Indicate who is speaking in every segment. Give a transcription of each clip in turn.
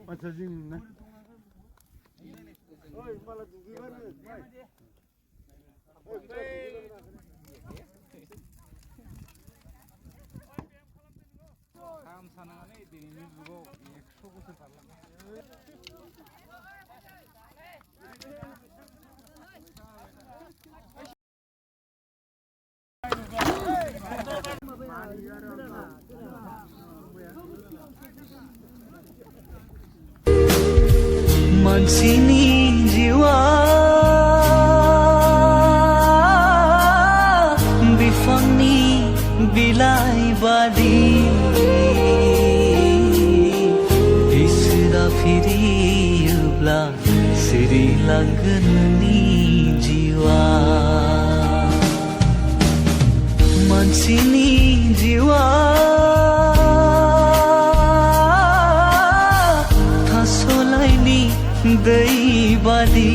Speaker 1: Atacağım ne?
Speaker 2: Kam sanane dinimiz bu 100 বছর পারলাম
Speaker 3: Mansini jiwa bifangni bilai badi isra firiyubla siri langgani jiwa Mansini jiwa दै बादि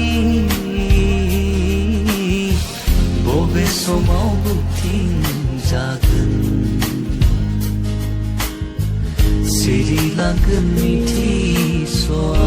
Speaker 3: बबे समाव बुथिं जागोन सिरि लागोन मिथिस'आ